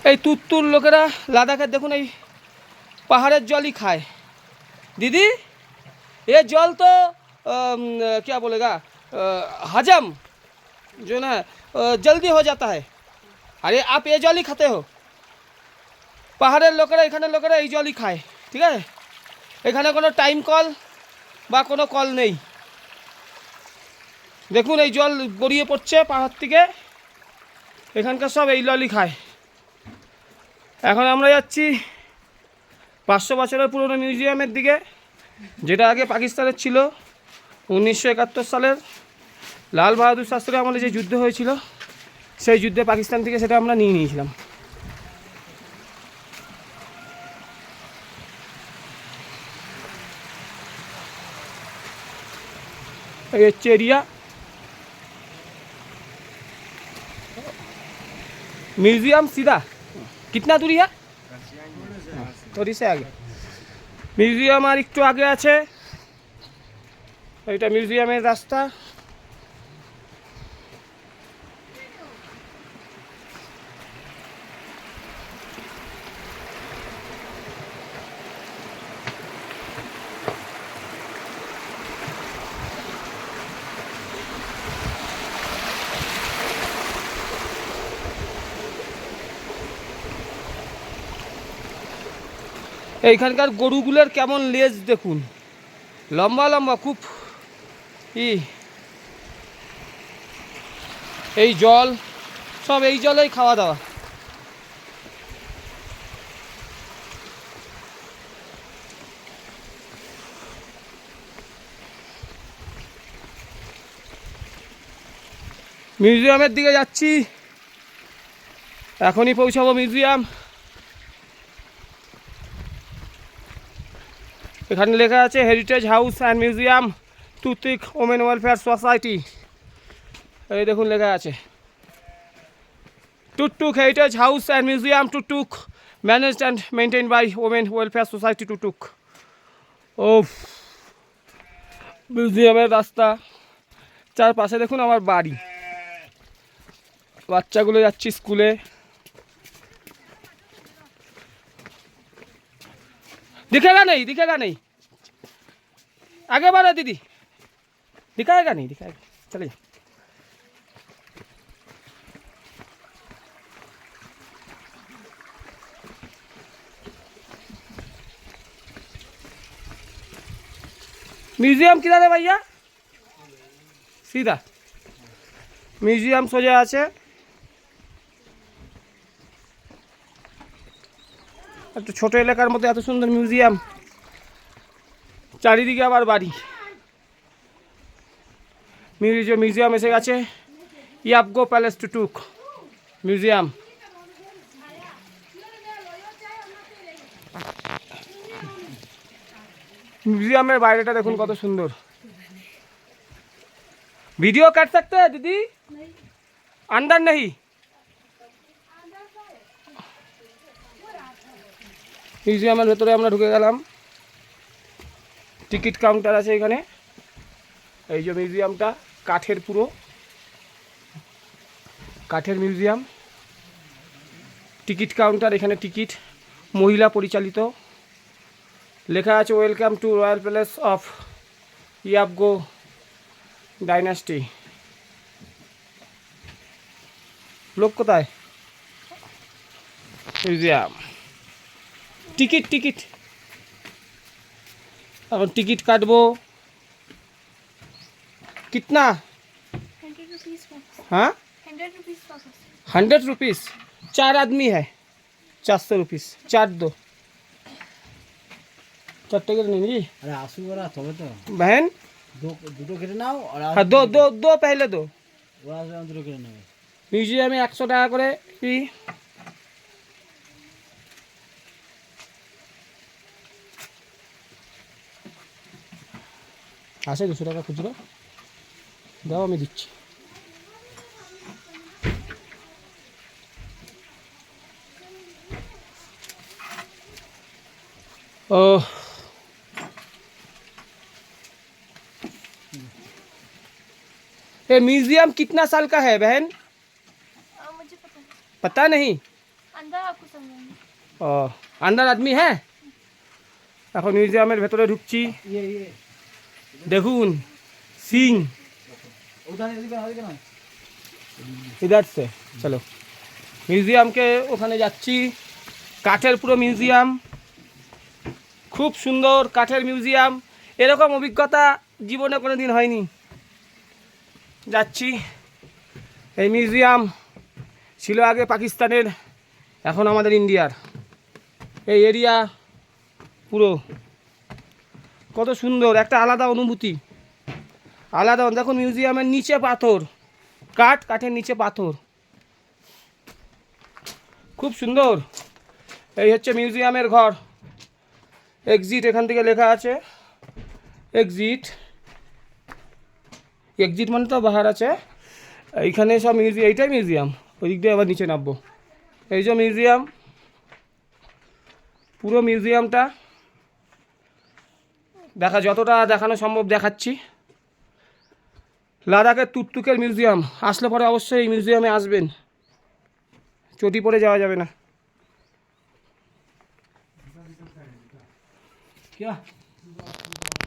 এই তুত্তুর লোকেরা লাদাখের দেখুন এই পাহাড়ের জলই খায়। दीदी ये जल तो क्या बोलेगा हजम जो ना जल्दी हो जाता है। अरे आप ये जल ही खाते हो। পাহাড়ের লোকেরা এখানের লোকেরা এই জলই খায়, ঠিক আছে। এখানে কোনো টাইম কল বা কোনো কল নেই। দেখুন এই জল গড়িয়ে পড়ছে পাহাড় থেকে, এখানকার সব এই জলই খায়। এখন আমরা যাচ্ছি 500 বছরের পুরনো মিউজিয়ামের দিকে, যেটা আগে পাকিস্তানের ছিল। 1971 সালের লাল বাহাদুর শাস্ত্রী আমলে যে যুদ্ধ হয়েছিল, সেই যুদ্ধে পাকিস্তান থেকে সেটা আমরা নিয়ে নিয়েছিলাম। ये एरिया म्यूजियम सीधा कितना दूरी है? थोड़ी से आगे মিউজিয়াম আর একটু আগে আছে। এটা মিউজিয়ামের রাস্তা। এইখানকার গরুগুলোর কেমন লেজ দেখুন, লম্বা লম্বা খুব। এই জল সব এই জলেই খাওয়া দাওয়া। মিউজিয়ামের দিকে যাচ্ছি, এখনই পৌঁছাবো মিউজিয়াম। এখানে লেখা আছে হেরিটেজ হাউস অ্যান্ড মিউজিয়াম তুতিক ওমেন ওয়েলফেয়ার সোসাইটি। এই দেখুন লেখা আছে টুকটুক হেরিটেজ হাউস অ্যান্ড মিউজিয়াম টুকটুক managed and maintain by women welfare society টুকটুক। ও মিউজিয়ামের রাস্তা, চারপাশে দেখুন আমার বাড়ি, বাচ্চাগুলো যাচ্ছি স্কুলে। दिखेगा नहीं आगे बढ़ो दीदी, दिखाएगा नहीं दिखाएगा, चलिए। म्यूजियम किधर है भैया? सीधा म्यूजियम सोजा আছে। একটা ছোট এলাকার মধ্যে এত সুন্দর মিউজিয়াম, চারিদিকে আবার বাড়ি। মিউজিয়াম এসে গেছে, ইয়াবগো প্যালেস টুটুক মিউজিয়াম। মিউজিয়ামের বাইরেটা দেখুন কত সুন্দর। ভিডিও কাট सकते हैं दीदी? अंदर नहीं। মিউজিয়ামের ভেতরে আমরা ঢুকে গেলাম। টিকিট কাউন্টার আছে এখানে। এই যে মিউজিয়ামটা কাঠের, পুরো কাঠের মিউজিয়াম। টিকিট কাউন্টার, এখানে টিকিট, মহিলা পরিচালিত। লেখা আছে welcome to royal palace of Yabgo dynasty. লোক কোথায়? মিউজিয়াম টিকিট এখন টিকিট काटबो। कितना? 100 रुपीस। हाँ 100 रुपीस। 100 रुपीस। 4 आदमी है, 400 रुपीस। 4 दो, 4 टे नहीं जी। अरे आंसू वाला तबे तो बहन দুটো কেটে নাও। আর हाँ दो पहले दो। ওরা দুটো কেটে নেবে। মিউজিয়ামে 100 টাকা করে ফি। আছে 200 টাকা খুচরো দাও, আমি দিচ্ছি। ओ ये म्यूजियम कितना साल का है बहन? मुझे पता नहीं। पता नहीं। अंदर आपको समझाएंगे। ও আন্ডার আদমি হ্যাঁ। এখন মিউজিয়ামের ভেতরে ঢুকছি। ये দেখুন সিং उधर एदिके ना इधर से चलो মিউজিয়ামকে ওখানে যাচ্ছি। কাঠের পুরো মিউজিয়াম, খুব সুন্দর কাঠের মিউজিয়াম। এরকম অভিজ্ঞতা জীবনে কোনো দিন হয়নি। যাচ্ছি। এই মিউজিয়াম ছিল আগে পাকিস্তানের, এখন আমাদের ইন্ডিয়ার। এই এরিয়া পুরো কত সুন্দর, একটা আলাদা অনুভূতি, আলাদা। দেখুন মিউজিয়ামের নিচে পাথর, কাঠের নিচে পাথর, খুব সুন্দর। এই হচ্ছে মিউজিয়ামের ঘর। এক্সিট এখান থেকে লেখা আছে, এক্সিট। এক্সিট মানে তো বাহার আছে। এইখানে সব মিউজিয়াম, এইটাই মিউজিয়াম। ওই দিক দিয়ে আবার নিচে নামবো। এই যে মিউজিয়াম, পুরো মিউজিয়ামটা যতটা দেখানো সম্ভব দেখাচ্ছি। লাদাখের তুকতুকের মিউজিয়াম, আসলে পরে অবশ্যই এই মিউজিয়ামে আসবেন, চটি পরে যাওয়া যাবে না। क्या